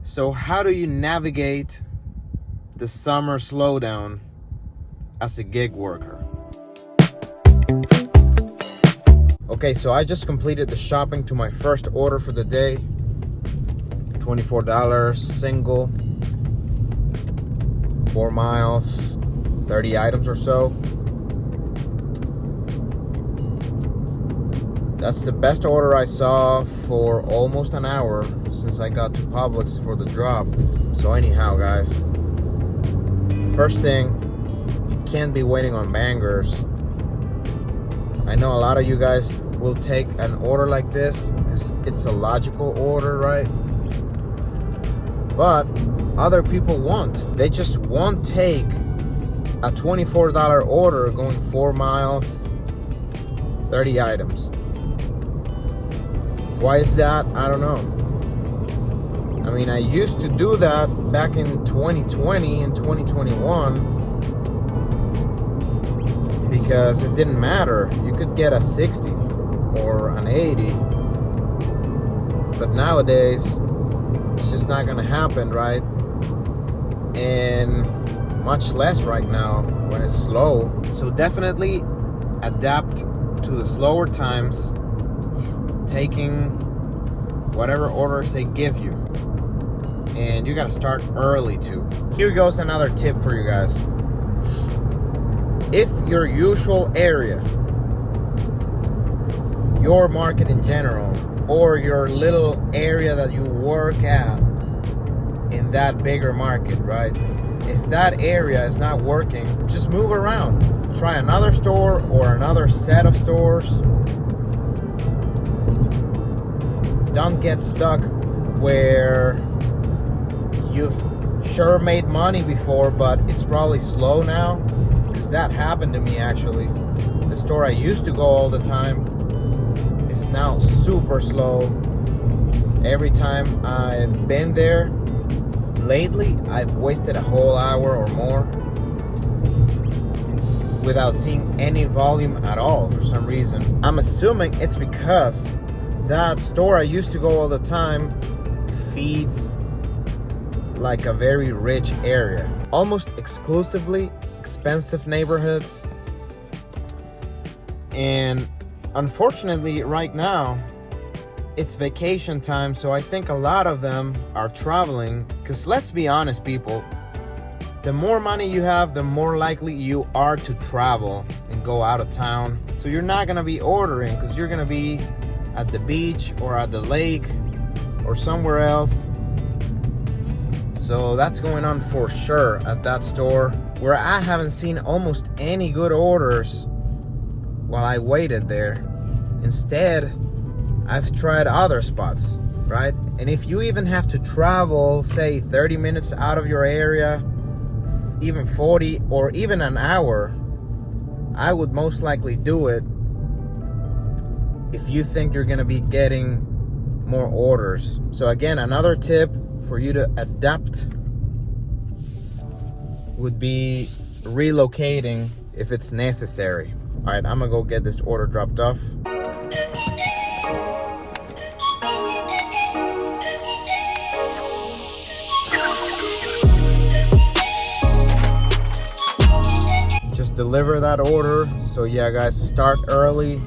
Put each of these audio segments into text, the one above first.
So how do you navigate the summer slowdown as a gig worker? Okay, so I just completed the shopping to my first order for the day. $24 single, 4 miles, 30 items or so. That's the best order I saw for almost an hour since I got to Publix for the drop. So anyhow, guys, first thing, you can't be waiting on bangers. I know a lot of you guys will take an order like this because it's a logical order, right? But other people won't. They just won't take a $24 order going 4 miles, 30 items. Why is that? I don't know. I mean, I used to do that back in 2020 and 2021 because it didn't matter. You could get a 60 or an 80. But nowadays, it's just not gonna happen, right? And much less right now when it's slow. So definitely adapt to the slower times, taking whatever orders they give you, and you got to start early too. Here goes another tip for you guys. If your usual area, your market in general, or your little area that you work at in that bigger market, right? If that area is not working, just move around. Try another store or another set of stores. Don't get stuck where you've sure made money before, but it's probably slow now. Because that happened to me actually. The store I used to go all the time is now super slow. Every time I've been there lately, I've wasted a whole hour or more without seeing any volume at all for some reason. I'm assuming it's because that store I used to go all the time feeds like a very rich area, almost exclusively expensive neighborhoods. And unfortunately right now it's vacation time, so I think a lot of them are traveling. Because let's be honest, people, the more money you have, the more likely you are to travel and go out of town. So you're not gonna be ordering because you're gonna be at the beach or at the lake or somewhere else. So that's going on for sure at that store, where I haven't seen almost any good orders while I waited there. Instead, I've tried other spots, right? And if you even have to travel, say 30 minutes out of your area, even 40 or even an hour, I would most likely do it if you think you're gonna be getting more orders. So again, another tip for you to adapt would be relocating if it's necessary. All right, I'm gonna go get this order dropped off. Just deliver that order. So yeah, guys, start early.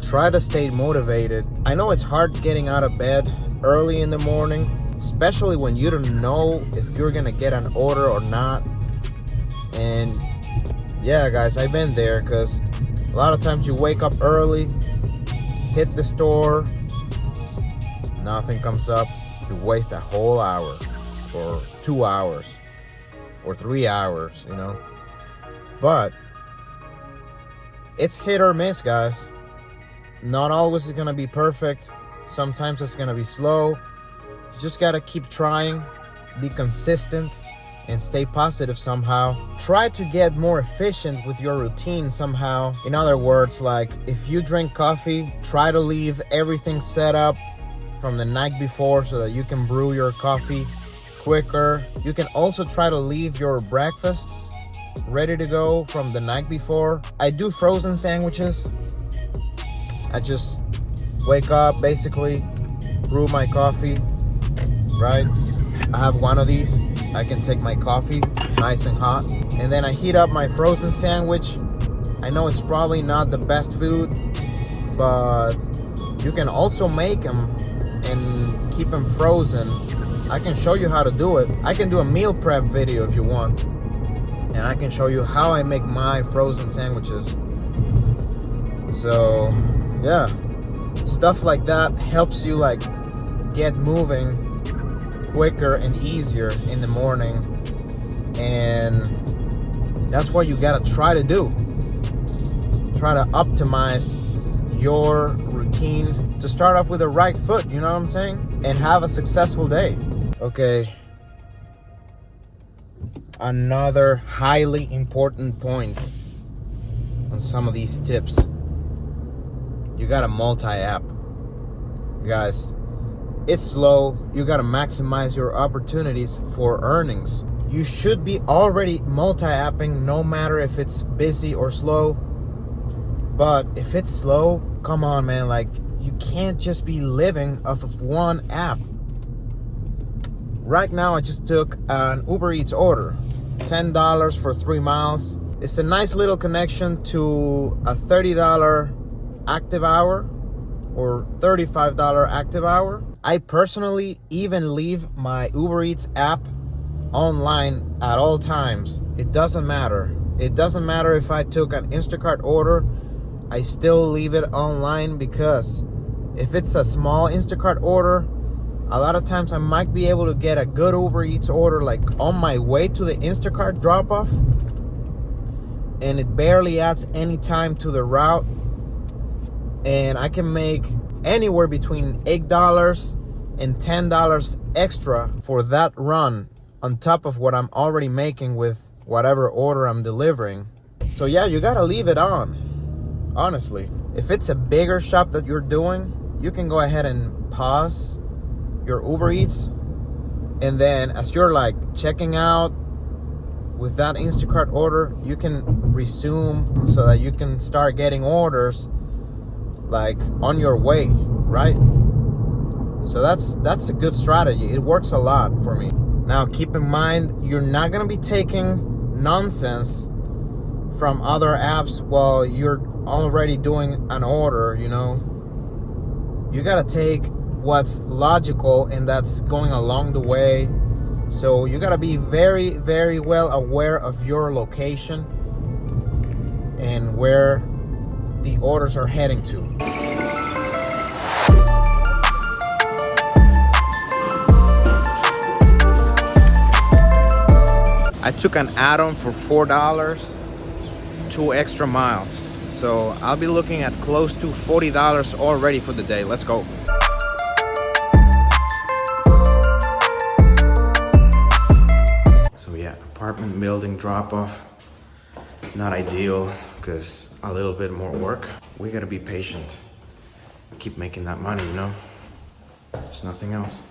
Try to stay motivated. I know it's hard getting out of bed early in the morning, especially when you don't know if you're gonna get an order or not. And yeah, guys, I've been there, because a lot of times you wake up early, hit the store, nothing comes up. You waste a whole hour or 2 hours or 3 hours, you know. But it's hit or miss, guys. Not always is gonna be perfect. Sometimes it's gonna be slow. You just gotta keep trying, be consistent, and stay positive somehow. Try to get more efficient with your routine somehow. In other words, like if you drink coffee, try to leave everything set up from the night before so that you can brew your coffee quicker. You can also try to leave your breakfast ready to go from the night before. I do frozen sandwiches. I just wake up, basically brew my coffee, right? I have one of these. I can take my coffee nice and hot, and then I heat up my frozen sandwich. I know it's probably not the best food, but you can also make them and keep them frozen. I can show you how to do it. I can do a meal prep video if you want, and I can show you how I make my frozen sandwiches. So yeah, stuff like that helps you like get moving quicker and easier in the morning, and that's what you gotta try to do. Try to optimize your routine to start off with the right foot, you know what I'm saying, and have a successful day. Okay, another highly important point on some of these tips: you gotta multi-app. Guys, it's slow. You gotta maximize your opportunities for earnings. You should be already multi-apping, no matter if it's busy or slow. But if it's slow, come on, man, like, you can't just be living off of one app. Right now, I just took an Uber Eats order, $10 for 3 miles. It's a nice little connection to a $30 active hour or $35 active hour. I personally even leave my Uber Eats app online at all times. It doesn't matter. It doesn't matter if I took an Instacart order, I still leave it online, because if it's a small Instacart order, a lot of times I might be able to get a good Uber Eats order like on my way to the Instacart drop-off, and it barely adds any time to the route, and I can make anywhere between $8 and $10 extra for that run on top of what I'm already making with whatever order I'm delivering. So yeah, you gotta leave it on, honestly. If it's a bigger shop that you're doing, you can go ahead and pause your Uber Eats, and then as you're like checking out with that Instacart order, you can resume so that you can start getting orders like on your way, right? So that's a good strategy. It works a lot for me. Now keep in mind, you're not gonna be taking nonsense from other apps while you're already doing an order, you know. You gotta take what's logical and that's going along the way. So you gotta be very, very well aware of your location and where the orders are heading to. I took an add-on for $4, 2 extra miles. So I'll be looking at close to $40 already for the day. Let's go. So yeah, apartment building drop-off. Not ideal, because a little bit more work. We gotta be patient. Keep making that money, you know? There's nothing else.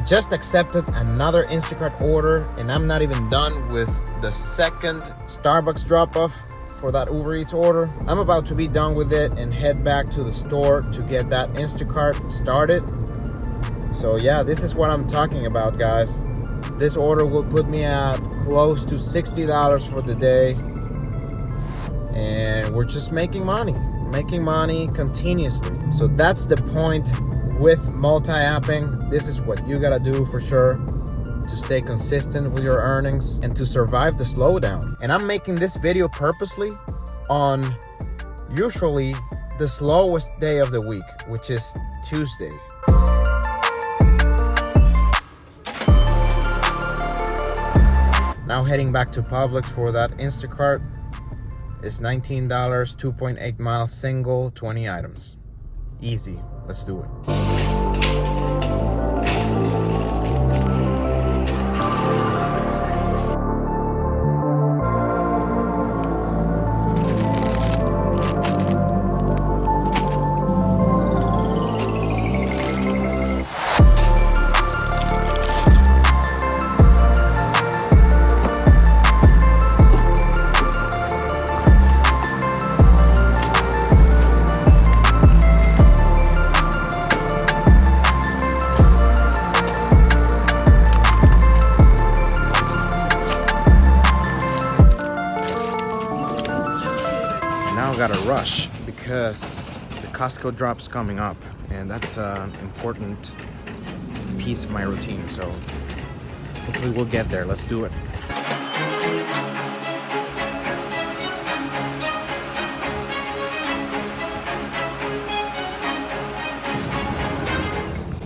Just accepted another Instacart order, and I'm not even done with the second Starbucks drop-off for that Uber Eats order. I'm about to be done with it and head back to the store to get that Instacart started. So yeah, this is what I'm talking about, guys. This order will put me at close to $60 for the day, and we're just making money continuously. So that's the point with multi-apping. This is what you gotta do for sure to stay consistent with your earnings and to survive the slowdown. And I'm making this video purposely on usually the slowest day of the week, which is Tuesday. Now heading back to Publix for that Instacart. It's $19, 2.8 miles, single, 20 items. Easy. Let's do it. gotta rush because the Costco drop's coming up, and that's an important piece of my routine. So hopefully we'll get there. Let's do it.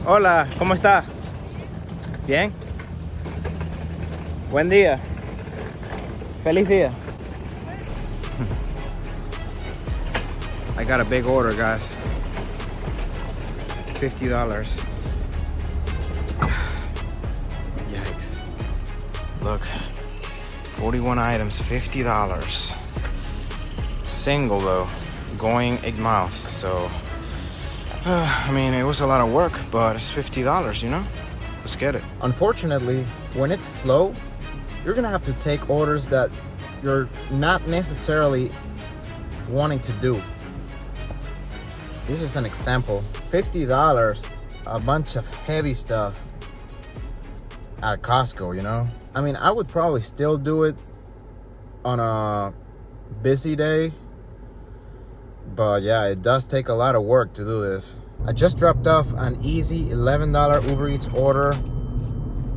Hola, ¿cómo está? Bien. Buen día. Feliz día. I got a big order, guys. $50. Yikes. Look, 41 items, $50. Single though, going 8 miles. So, I mean, it was a lot of work, but it's $50, you know? Let's get it. Unfortunately, when it's slow, you're gonna have to take orders that you're not necessarily wanting to do. This is an example. $50, a bunch of heavy stuff at Costco, you know? I mean, I would probably still do it on a busy day, but yeah, it does take a lot of work to do this. I just dropped off an easy $11 Uber Eats order.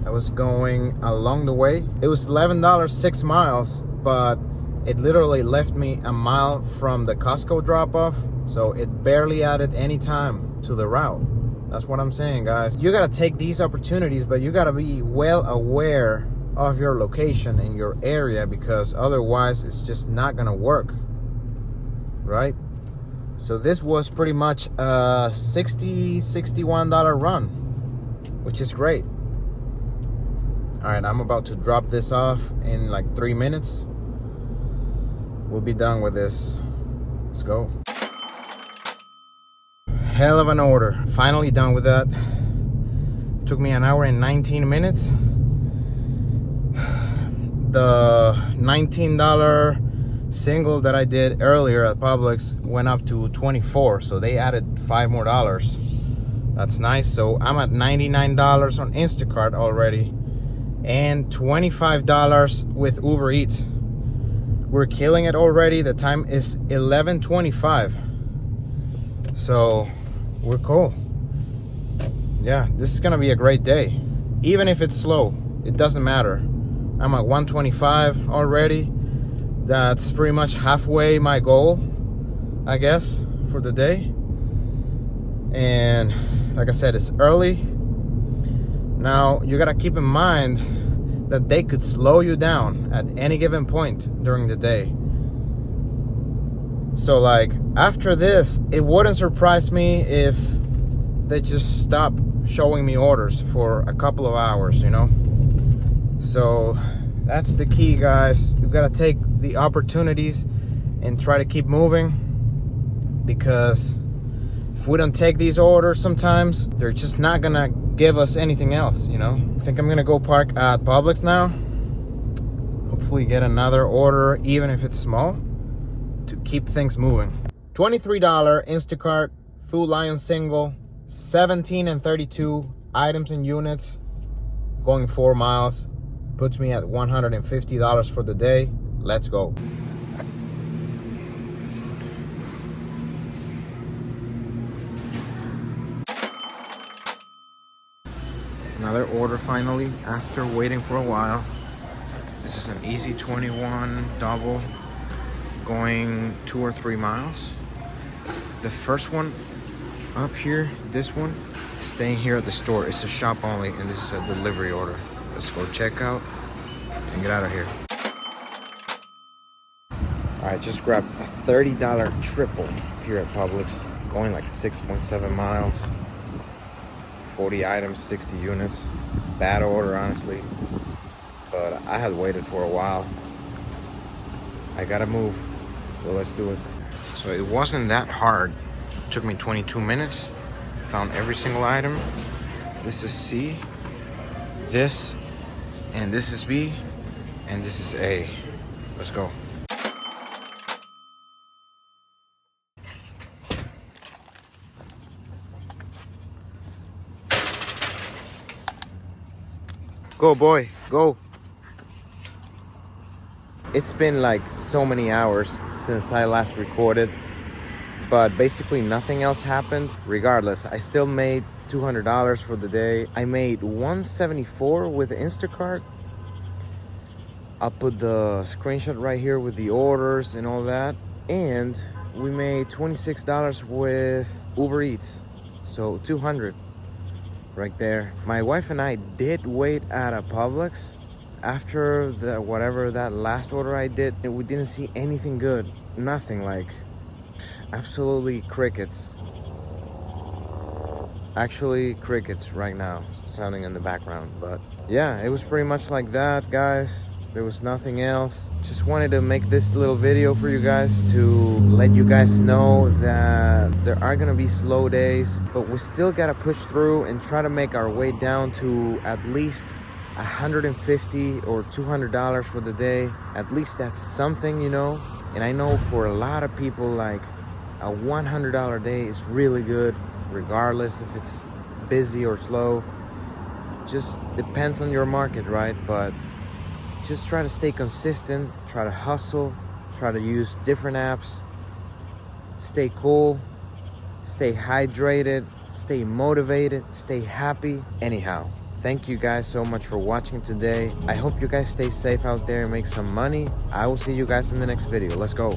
I was going along the way. It was $11, 6 miles, but it literally left me a mile from the Costco drop-off, so it barely added any time to the route. That's what I'm saying, guys. You gotta take these opportunities, but you gotta be well aware of your location and your area, because otherwise it's just not gonna work, right? So this was pretty much a $61 run, which is great. All right, I'm about to drop this off in like 3 minutes. We'll be done with this. Let's go. Hell of an order. Finally done with that. Took me an hour and 19 minutes. The $19 single that I did earlier at Publix went up to $24, so they added $5 more. That's nice. So I'm at $99 on Instacart already, and $25 with Uber Eats. We're killing it already. The time is 11:25, so we're cool. Yeah, this is gonna be a great day. Even if it's slow, it doesn't matter. I'm at 125 already. That's pretty much halfway my goal, I guess, for the day. And like I said, it's early. Now, you gotta keep in mind that they could slow you down at any given point during the day. So like, after this, it wouldn't surprise me if they just stop showing me orders for a couple of hours, you know? So that's the key, guys. You've got to take the opportunities and try to keep moving, because if we don't take these orders sometimes, they're just not gonna give us anything else, you know? I think I'm gonna go park at Publix now. Hopefully get another order, even if it's small, to keep things moving. $23 Instacart Food Lion single, 17 and 32 items and units, going 4 miles. Puts me at $150 for the day. Let's go. Another order finally, after waiting for a while. This is an easy 21 double, going 2 or 3 miles. The first one up here, this one, staying here at the store. It's a shop only, and this is a delivery order. Let's go check out and get out of here. All right, just grabbed a $30 triple here at Publix, going like 6.7 miles, 40 items, 60 units. Bad order, honestly, but I had waited for a while. I gotta move, so let's do it. So it wasn't that hard. It took me 22 minutes. Found every single item. This is C, this, and this is B, and this is A. Let's go. Go, boy, go. It's been like so many hours since I last recorded, but basically nothing else happened. Regardless, I still made $200 for the day. I made $174 with Instacart. I'll put the screenshot right here with the orders and all that. And we made $26 with Uber Eats. So $200 right there. My wife and I did wait at a Publix after the whatever that last order I did. We didn't see anything good. Nothing, like absolutely crickets. Actually crickets right now sounding in the background. But yeah, it was pretty much like that, guys. There was nothing else. Just wanted to make this little video for you guys to let you guys know that there are gonna be slow days, but we still gotta push through and try to make our way down to at least $150 or $200 for the day. At least that's something, you know. And I know for a lot of people, like a $100 day is really good, regardless if it's busy or slow. Just depends on your market, right? But just try to stay consistent, try to hustle, try to use different apps, stay cool, stay hydrated, stay motivated, stay happy. Anyhow, thank you guys so much for watching today. I hope you guys stay safe out there and make some money. I will see you guys in the next video. Let's go.